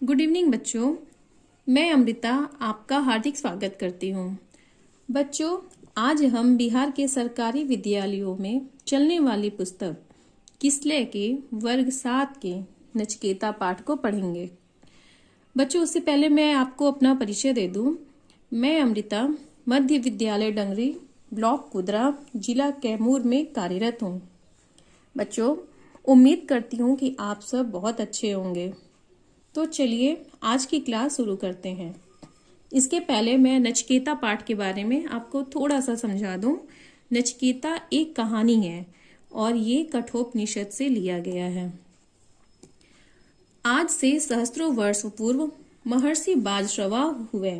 Good evening बच्चों। मैं अमृता आपका हार्दिक स्वागत करती हूँ। बच्चों, आज हम बिहार के सरकारी विद्यालयों में चलने वाली पुस्तक किसले के वर्ग 7 के नचिकेता पाठ को पढ़ेंगे। बच्चों, उससे पहले मैं आपको अपना परिचय दे दूं। मैं अमृता मध्य विद्यालय डंगरी, ब्लॉक कुदरा, जिला कैमूर में कार्यरत हूँ। बच्चों, उम्मीद करती हूँ कि आप सब बहुत अच्छे होंगे। तो चलिए आज की क्लास शुरू करते हैं। इसके पहले मैं नचिकेता पाठ के बारे में आपको थोड़ा सा समझा दूं। नचिकेता एक कहानी है और ये कठोपनिषद से लिया गया है। आज से सहस्त्रों वर्ष पूर्व महर्षि बाजश्रवा हुए।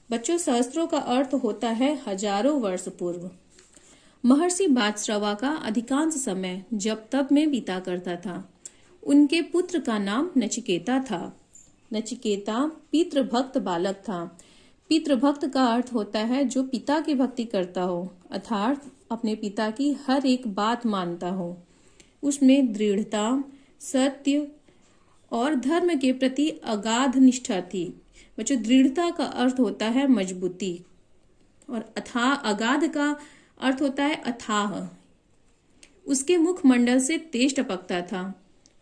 बच्चों, सहस्त्रों का अर्थ होता है हजारों वर्ष पूर्व। महर्षि बाजश्रवा का अधिकांश समय जब तप में बीता करता था। उनके पुत्र का नाम नचिकेता था। नचिकेता पितृभक्त बालक था। पितृभक्त का अर्थ होता है जो पिता की भक्ति करता हो, अर्थात अपने पिता की हर एक बात मानता हो। उसमें दृढ़ता, सत्य और धर्म के प्रति अगाध निष्ठा थी। बच्चों, दृढ़ता का अर्थ होता है मजबूती और अगाध का अर्थ होता है अथाह। उसके मुखमंडल से तेज टपकता था।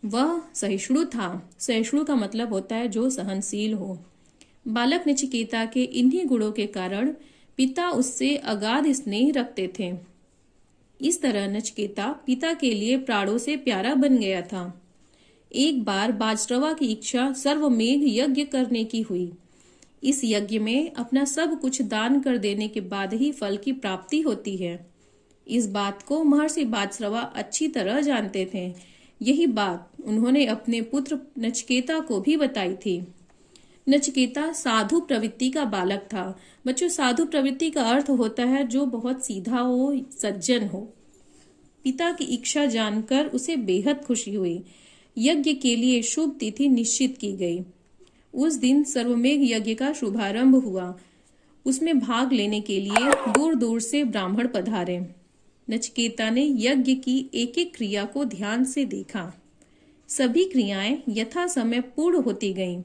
वह सहिष्णु था। सहिष्णु का मतलब होता है जो सहनशील हो। बालक नचिकेता के इन्हीं गुणों के कारण पिता उससे अगाध स्नेह रखते थे। इस तरह नचिकेता पिता के लिए प्राणों से प्यारा बन गया था। एक बार बाजश्रवा की इच्छा सर्वमेघ यज्ञ करने की हुई। इस यज्ञ में अपना सब कुछ दान कर देने के बाद ही फल की प्राप्ति होती है। इस बात को महर्षि बाजश्रवा अच्छी तरह जानते थे। यही बात उन्होंने अपने पुत्र नचिकेता को भी बताई थी। नचिकेता साधु प्रवृत्ति का बालक था। बच्चों, साधु प्रवृत्ति का अर्थ होता है जो बहुत सीधा हो, सज्जन हो। पिता की इच्छा जानकर उसे बेहद खुशी हुई। यज्ञ के लिए शुभ तिथि निश्चित की गई। उस दिन सर्वमेघ यज्ञ का शुभारंभ हुआ। उसमें भाग लेने के लिए दूर दूर से ब्राह्मण पधारे। नचिकेता ने यज्ञ की एक एक क्रिया को ध्यान से देखा। सभी क्रियाएं यथा समय पूर्ण होती गईं।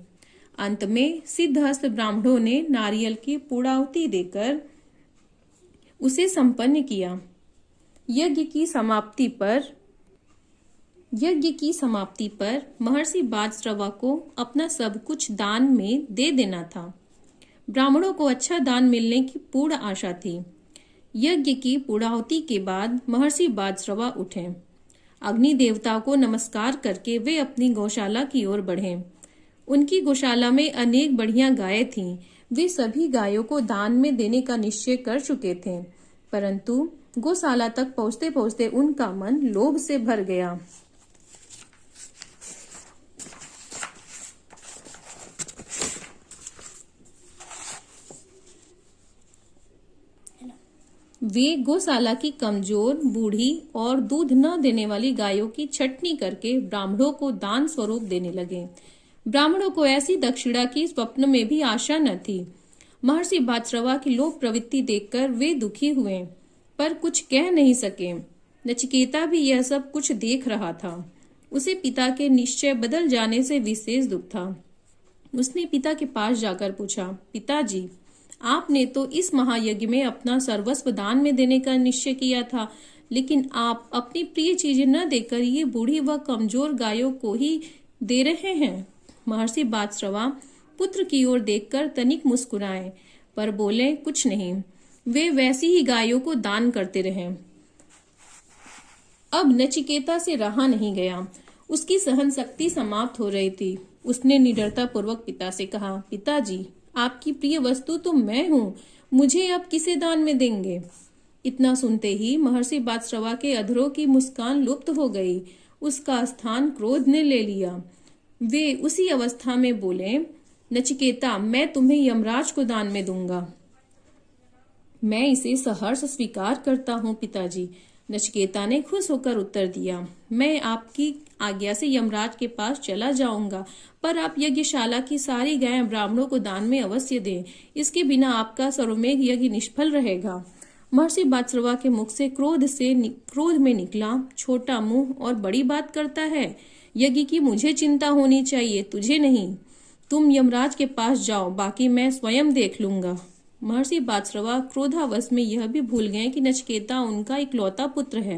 अंत में सिद्धहस्त ब्राह्मणों ने नारियल की पूर्णाहुति देकर उसे संपन्न किया। यज्ञ की समाप्ति पर महर्षि बाजश्रवा को अपना सब कुछ दान में दे देना था। ब्राह्मणों को अच्छा दान मिलने की पूर्ण आशा थी। यज्ञ की पूर्णाहुति के बाद महर्षि बाजश्रवा उठे। अग्नि देवता को नमस्कार करके वे अपनी गौशाला की ओर बढ़े। उनकी गौशाला में अनेक बढ़िया गायें थीं। वे सभी गायों को दान में देने का निश्चय कर चुके थे, परंतु गौशाला तक पहुंचते पहुंचते उनका मन लोभ से भर गया। वे गौशाला की कमजोर, बूढ़ी और दूध न देने वाली गायों की छटनी करके ब्राह्मणों को दान स्वरूप देने लगे। ब्राह्मणों को ऐसी दक्षिणा की स्वप्न में भी आशा न थी। महर्षि बाजश्रवा की लोभ प्रवृत्ति देखकर वे दुखी हुए, पर कुछ कह नहीं सके। नचिकेता भी यह सब कुछ देख रहा था। उसे पिता के निश्चय बदल जाने से विशेष दुख था। उसने पिता के पास जाकर पूछा, पिताजी, आपने तो इस महायज्ञ में अपना सर्वस्व दान में देने का निश्चय किया था, लेकिन आप अपनी प्रिय चीजें न देकर ये बूढ़ी व कमजोर गायों को ही दे रहे हैं। महर्षि बाजश्रवा पुत्र की ओर देखकर तनिक मुस्कुराए, पर बोले कुछ नहीं। वे वैसी ही गायों को दान करते रहे। अब नचिकेता से रहा नहीं गया। उसकी सहन शक्ति समाप्त हो रही थी। उसने निडरता पूर्वक पिता से कहा, पिताजी, आपकी प्रिय वस्तु तो मैं हूँ, मुझे अब किसे दान में देंगे? इतना सुनते ही महर्षि बाजश्रवा के अधरों की मुस्कान लुप्त हो गई। उसका स्थान क्रोध ने ले लिया। वे उसी अवस्था में बोले, नचिकेता, मैं तुम्हें यमराज को दान में दूंगा। मैं इसे सहर्ष स्वीकार करता हूँ पिताजी। नचिकेता ने खुश होकर उत्तर दिया, मैं आपकी आज्ञा से यमराज के पास चला जाऊंगा, पर आप यज्ञशाला की सारी गायें ब्राह्मणों को दान में अवश्य दें। इसके बिना आपका सर्वमेघ यज्ञ निष्फल रहेगा। महर्षि बाजश्रवा के मुख से क्रोध में निकला, छोटा मुंह और बड़ी बात करता है। यज्ञ की मुझे चिंता होनी चाहिए, तुझे नहीं। तुम यमराज के पास जाओ, बाकी मैं स्वयं देख लूंगा। महर्षि बादश्रवा क्रोधावश में यह भी भूल गए कि नचिकेता उनका इकलौता पुत्र है।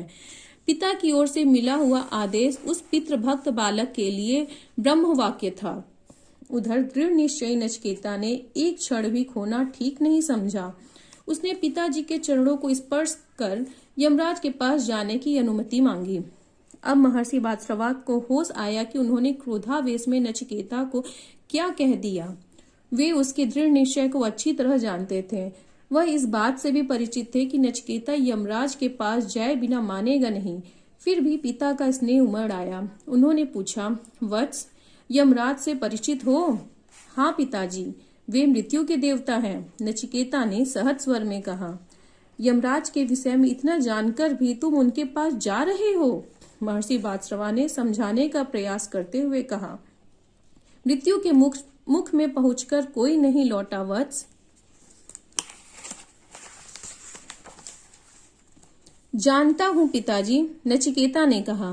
पिता की ओर से मिला हुआ आदेश उस पितृभक्त बालक के लिए ब्रह्मवाक्य था। उधर दृढ़ निश्चयी नचिकेता ने एक क्षण भी खोना ठीक नहीं समझा। उसने पिताजी के चरणों को स्पर्श कर यमराज के पास जाने की अनुमति मांगी। अब महर्षि बादश्रवा को होश आया कि उन्होंने क्रोधावेश में नचिकेता को क्या कह दिया। वे उसके दृढ़ निश्चय को अच्छी तरह जानते थे। वह इस बात से भी परिचित थे कि नचिकेता यमराज के पास जाए बिना मानेगा नहीं। फिर भी पिता का स्नेह उमड़ आया। उन्होंने पूछा, वत्स, यमराज से परिचित हो? हाँ पिताजी, वे मृत्यु के देवता हैं, नचिकेता ने सहज स्वर में कहा। यमराज के विषय में इतना जानकर भी तुम उनके पास जा रहे हो? महर्षि बादश्रवा ने समझाने का प्रयास करते हुए कहा। मृत्यु के मुख में पहुंचकर कोई नहीं लौटा वत्स। जानता हूं पिताजी, नचिकेता ने कहा।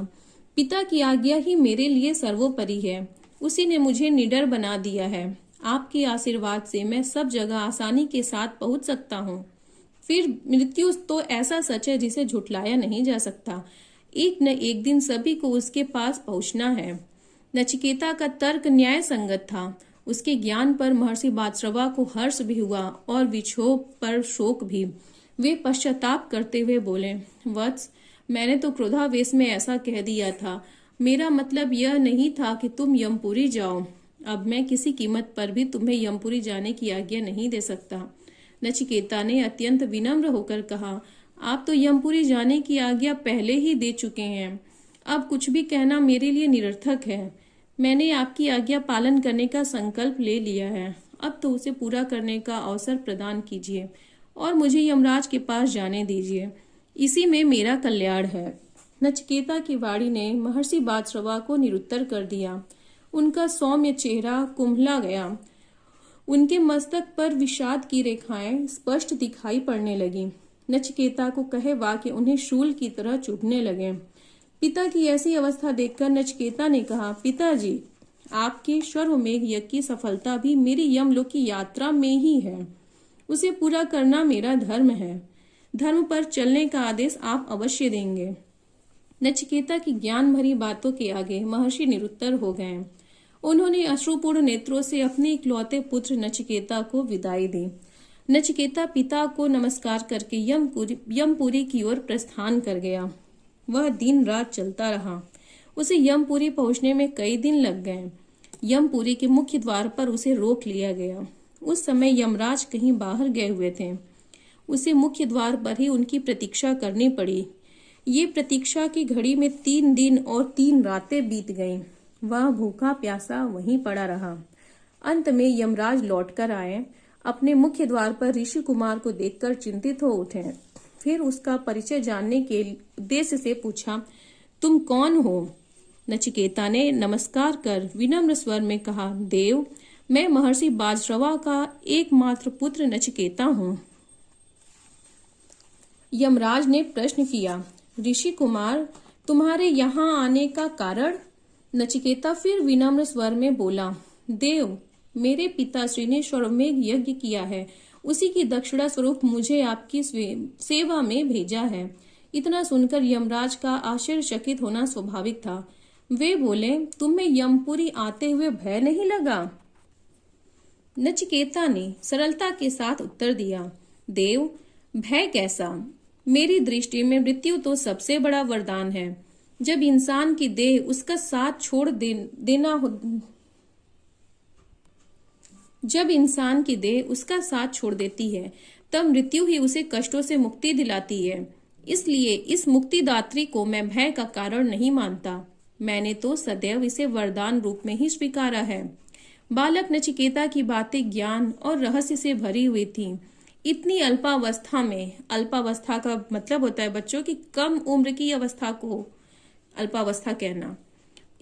पिता की आज्ञा ही मेरे लिए सर्वोपरि है। उसी ने मुझे निडर बना दिया है। आपके आशीर्वाद से मैं सब जगह आसानी के साथ पहुंच सकता हूँ। फिर मृत्यु तो ऐसा सच है जिसे झुठलाया नहीं जा सकता। एक न एक दिन सभी को उसके पास पहुंचना है। नचिकेता का तर्क न्याय संगत था। उसके ज्ञान पर महर्षि बादश्रवा को हर्ष भी हुआ और विक्षोभ पर शोक भी। वे पश्चाताप करते हुए बोले, वत्स, मैंने तो क्रोधावेश में ऐसा कह दिया था। मेरा मतलब यह नहीं था कि तुम यमपुरी जाओ। अब मैं किसी कीमत पर भी तुम्हें यमपुरी जाने की आज्ञा नहीं दे सकता। नचिकेता ने अत्यंत विनम्र होकर कहा, आप तो यमपुरी जाने की आज्ञा पहले ही दे चुके हैं। अब कुछ भी कहना मेरे लिए निरर्थक है। मैंने आपकी आज्ञा पालन करने का संकल्प ले लिया है। अब तो उसे पूरा करने का अवसर प्रदान कीजिए और मुझे यमराज के पास जाने दीजिए। इसी में मेरा कल्याण है। नचिकेता की वाणी ने महर्षि बादश्रवा को निरुत्तर कर दिया। उनका सौम्य चेहरा कुम्हला गया। उनके मस्तक पर विषाद की रेखाएं स्पष्ट दिखाई पड़ने लगी। नचिकेता को कहे वाक्य उन्हें शूल की तरह चुभने लगे। पिता की ऐसी अवस्था देखकर नचिकेता ने कहा, पिताजी, आपके श्वर्वमेघ यज्ञ की सफलता भी मेरी यमलोक की यात्रा में ही है। उसे पूरा करना मेरा धर्म है। धर्म पर चलने का आदेश आप अवश्य देंगे। नचिकेता की ज्ञान भरी बातों के आगे महर्षि निरुत्तर हो गए। उन्होंने अश्रुपूर्ण नेत्रों से अपने इकलौते पुत्र नचिकेता को विदाई दी। नचिकेता पिता को नमस्कार करके यमपुरी की ओर प्रस्थान कर गया। वह दिन रात चलता रहा। उसे यमपुरी पहुंचने में कई दिन लग गए। यमपुरी के मुख्य द्वार पर उसे रोक लिया गया। उस समय यमराज कहीं बाहर गए हुए थे। उसे मुख्य द्वार पर ही उनकी प्रतीक्षा करनी पड़ी। ये प्रतीक्षा की घड़ी में 3 दिन और 3 रातें बीत गईं। वह भूखा प्यासा वहीं पड़ा रहा। अंत में यमराज लौटकर आए। अपने मुख्य द्वार पर ऋषि कुमार को देखकर चिंतित हो उठे। फिर उसका परिचय जानने के उद्देश्य से पूछा, तुम कौन हो? नचिकेता ने नमस्कार कर विनम्र स्वर में कहा, देव, मैं महर्षि बादश्रवा का एकमात्र पुत्र नचिकेता हूँ। यमराज ने प्रश्न किया, ऋषि कुमार, तुम्हारे यहाँ आने का कारण? नचिकेता फिर विनम्र स्वर में बोला, देव, मेरे पिताश्री ने श्वर्वमेघ यज्ञ किया है। उसी की दक्षिणा स्वरूप मुझे आपकी सेवा में भेजा है। इतना सुनकर यमराज का आश्चर्यचकित होना स्वाभाविक था। वे बोले, तुम्हें यमपुरी आते हुए भय नहीं लगा? नचिकेता ने सरलता के साथ उत्तर दिया, देव, भय कैसा? मेरी दृष्टि में मृत्यु तो सबसे बड़ा वरदान है। जब इंसान की देह उसका साथ छोड़ देती है, तब मृत्यु ही उसे कष्टों से मुक्ति दिलाती है। इसलिए इस मुक्तिदात्री को मैं भय का कारण नहीं मानता। मैंने तो सदैव इसे वरदान रूप में ही स्वीकारा है। बालक नचिकेता की बातें ज्ञान और रहस्य से भरी हुई थीं। इतनी अल्पावस्था में, अल्पावस्था का मतलब होता है बच्चों की कम उम्र की अवस्था को अल्पावस्था कहना,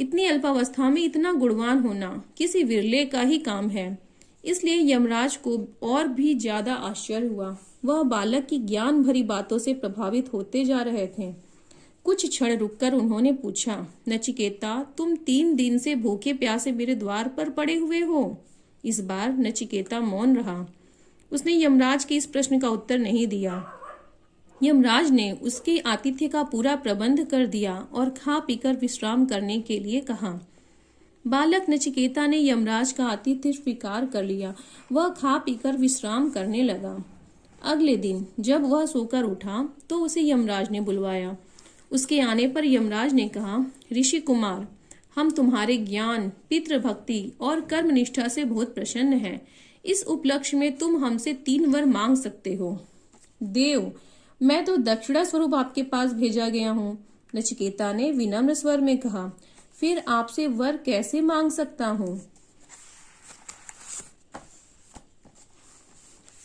इतनी अल्पावस्था में इतना गुणवान होना किसी विरले का ही काम है। इसलिए यमराज को और भी ज्यादा आश्चर्य हुआ। वह बालक की ज्ञान भरी बातों से प्रभावित होते जा रहे थे। कुछ क्षण रुककर उन्होंने पूछा, नचिकेता, तुम 3 दिन से भूखे प्यासे मेरे द्वार पर पड़े हुए हो। इस बार नचिकेता मौन रहा। उसने यमराज के इस प्रश्न का उत्तर नहीं दिया। यमराज ने उसके आतिथ्य का पूरा प्रबंध कर दिया और खा पीकर विश्राम करने के लिए कहा। बालक नचिकेता ने यमराज का आतिथ्य स्वीकार कर लिया। वह खा पीकर विश्राम करने लगा। अगले दिन जब वह सोकर उठा तो उसे यमराज ने बुलवाया। उसके आने पर यमराज ने कहा, ऋषि कुमार, हम तुम्हारे ज्ञान, पितृभक्ति और कर्मनिष्ठा से बहुत प्रसन्न हैं। इस उपलक्ष्य में तुम हमसे 3 वर मांग सकते हो। देव, मैं तो दक्षिणा स्वरूप आपके पास भेजा गया हूँ, नचिकेता ने विनम्र स्वर में कहा। फिर आपसे वर कैसे मांग सकता हूँ?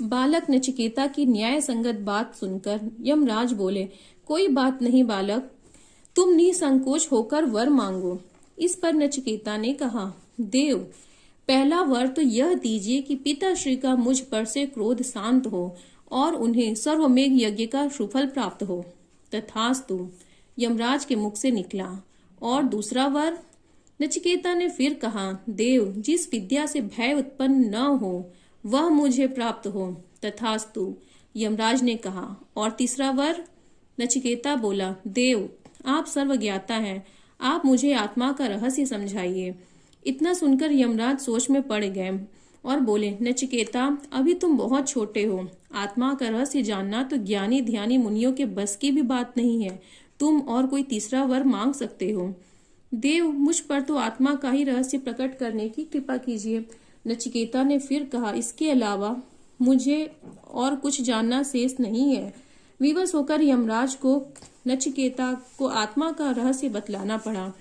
बालक नचिकेता की न्याय संगत बात सुनकर यमराज बोले, कोई बात नहीं बालक, तुम निसंकोच होकर वर मांगो। इस पर नचिकेता ने कहा, देव, पहला वर तो यह दीजिए कि पिताश्री का मुझ पर से क्रोध शांत हो और उन्हें सर्वमेघ यज्ञ का सुफल प्राप्त हो। तथास्तु, यमराज के मुख से निकला। और दूसरा वर? नचिकेता ने फिर कहा, देव, जिस विद्या से भय उत्पन्न न हो वह मुझे प्राप्त हो। तथास्तु, यमराज ने कहा। और तीसरा वर? नचिकेता बोला, देव, आप सर्वज्ञाता हैं, आप मुझे आत्मा का रहस्य समझाइए। इतना सुनकर यमराज सोच में पड़ गए और बोले, नचिकेता, अभी तुम बहुत छोटे हो। आत्मा का रहस्य जानना तो ज्ञानी ध्यानी मुनियों के बस की भी बात नहीं है। तुम और कोई तीसरा वर मांग सकते हो। देव, मुझ पर तो आत्मा का ही रहस्य प्रकट करने की कृपा कीजिए। नचिकेता ने फिर कहा, इसके अलावा मुझे और कुछ जानना शेष नहीं है। विवश होकर यमराज को नचिकेता को आत्मा का रहस्य बतलाना पड़ा।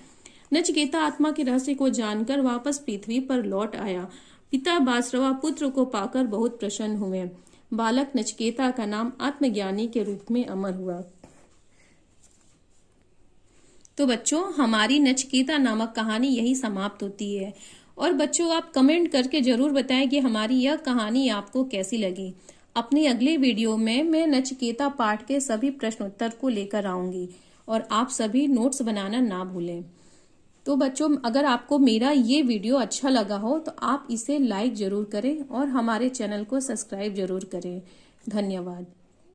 नचिकेता आत्मा के रहस्य को जानकर वापस पृथ्वी पर लौट आया। पिता बाजश्रवा पुत्र को पाकर बहुत प्रसन्न हुए। बालक नचिकेता का नाम आत्मज्ञानी के रूप में अमर हुआ। तो बच्चों, हमारी नचिकेता नामक कहानी यही समाप्त होती है। और बच्चों, आप कमेंट करके जरूर बताएं कि हमारी यह कहानी आपको कैसी लगी। अपने अगले वीडियो में मैं नचिकेता पाठ के सभी प्रश्न उत्तर को लेकर आऊंगी और आप सभी नोट्स बनाना ना भूलें। तो बच्चों, अगर आपको मेरा ये वीडियो अच्छा लगा हो तो आप इसे लाइक जरूर करें और हमारे चैनल को सब्सक्राइब जरूर करें। धन्यवाद।